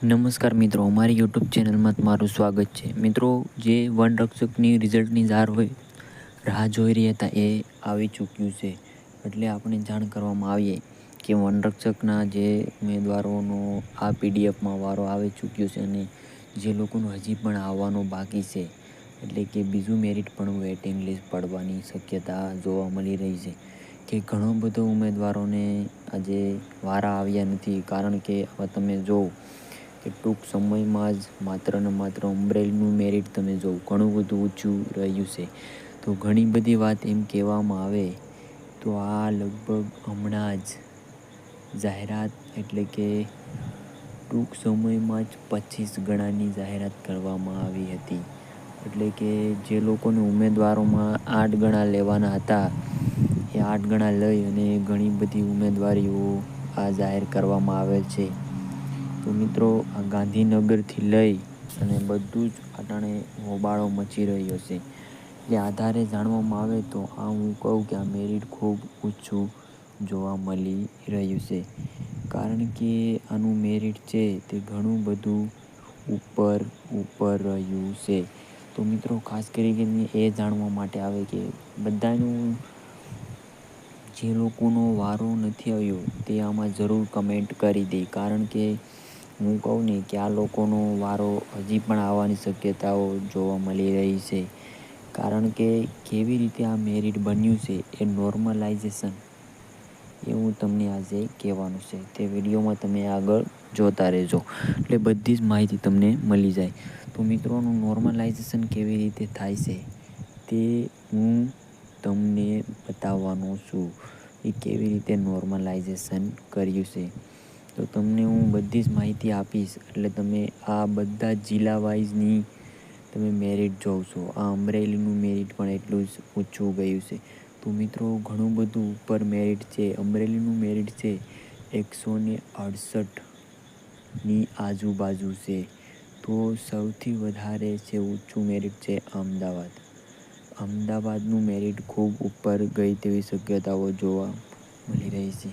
નમસ્કાર મિત્રો, અમારી યુટ્યુબ ચેનલમાં તમારું સ્વાગત છે. મિત્રો, જે વનરક્ષકની રિઝલ્ટની રાહ જોઈ રહ્યા હતા એ આવી ચૂક્યું છે. એટલે આપણે જાણ કરવામાં આવીએ કે વનરક્ષકના જે ઉમેદવારોનો આ પીડીએફમાં વારો આવી ચૂક્યો છે અને જે લોકોનું હજી પણ આવવાનું બાકી છે, એટલે કે બીજું મેરિટ પણ વેઇટિંગ લિસ્ટ પડવાની શક્યતા જોવા મળી રહી છે. કે ઘણો બધો ઉમેદવારોને આજે વારા આવ્યા નથી, કારણ કે હવે તમે જો કે ટૂંક સમયમાં જ માત્ર ને માત્ર અમરેલીનું મેરિટ તમે જો ઘણું બધું ઊંચું રહ્યું છે. તો ઘણી બધી વાત એમ કહેવામાં આવે તો આ લગભગ હમણાં જ જાહેરાત, એટલે કે ટૂંક સમયમાં જ 25 ગણાની જાહેરાત કરવામાં આવી હતી. એટલે કે જે લોકોને ઉમેદવારોમાં 8 ગણા લેવાના હતા એ 8 ગણા લઈ અને ઘણી બધી ઉમેદવારીઓ આ જાહેર કરવામાં આવેલ છે. તો મિત્રો, આ ગાંધીનગરથી લઈ અને બધું જ અટાણે હોબાળો મચી રહ્યો છે. એટલે આધારે જાણવામાં આવે તો આ હું કહું કે આ મેરિટ ખૂબ ઊંચું જોવા મળી રહ્યું છે. કારણ કે આનું મેરિટ છે તે ઘણું બધું ઉપર રહ્યું છે. તો મિત્રો, ખાસ કરીને એ જાણવા માટે આવે કે બધાનું જે લોકોનો વારો નથી આવ્યો તે આમાં જરૂર કમેન્ટ કરી દે. કારણ કે હું કહું ને કે આ લોકોનો વારો હજી પણ આવવાની શક્યતાઓ જોવા મળી રહી છે. કારણ કે કેવી રીતે આ મેરિટ બન્યું છે એ નોર્મલાઇઝેશન એ હું તમને આજે કહેવાનું છે. તે વિડીયોમાં તમે આગળ જોતા રહેજો, એટલે બધી જ માહિતી તમને મળી જાય. તો મિત્રોનું નોર્મલાઇઝેશન કેવી રીતે થાય છે તે હું તમને બતાવવાનો છું. એ કેવી રીતે નોર્મલાઇઝેશન કર્યું છે તો તમને હું બધી જ માહિતી આપીશ. એટલે તમે આ બધા જિલ્લા વાઇઝની તમે મેરિટ જોશો. આ અમરેલીનું મેરિટ પણ એટલું જ ઊંચું ગયું છે. તો મિત્રો, ઘણું બધું ઉપર મેરિટ છે. અમરેલીનું મેરિટ છે 168ની આજુબાજુ છે. તો સૌથી વધારે છે ઊંચું મેરિટ છે અમદાવાદનું મેરિટ ખૂબ ઉપર ગઈ તેવી શક્યતાઓ જોવા મળી રહી છે.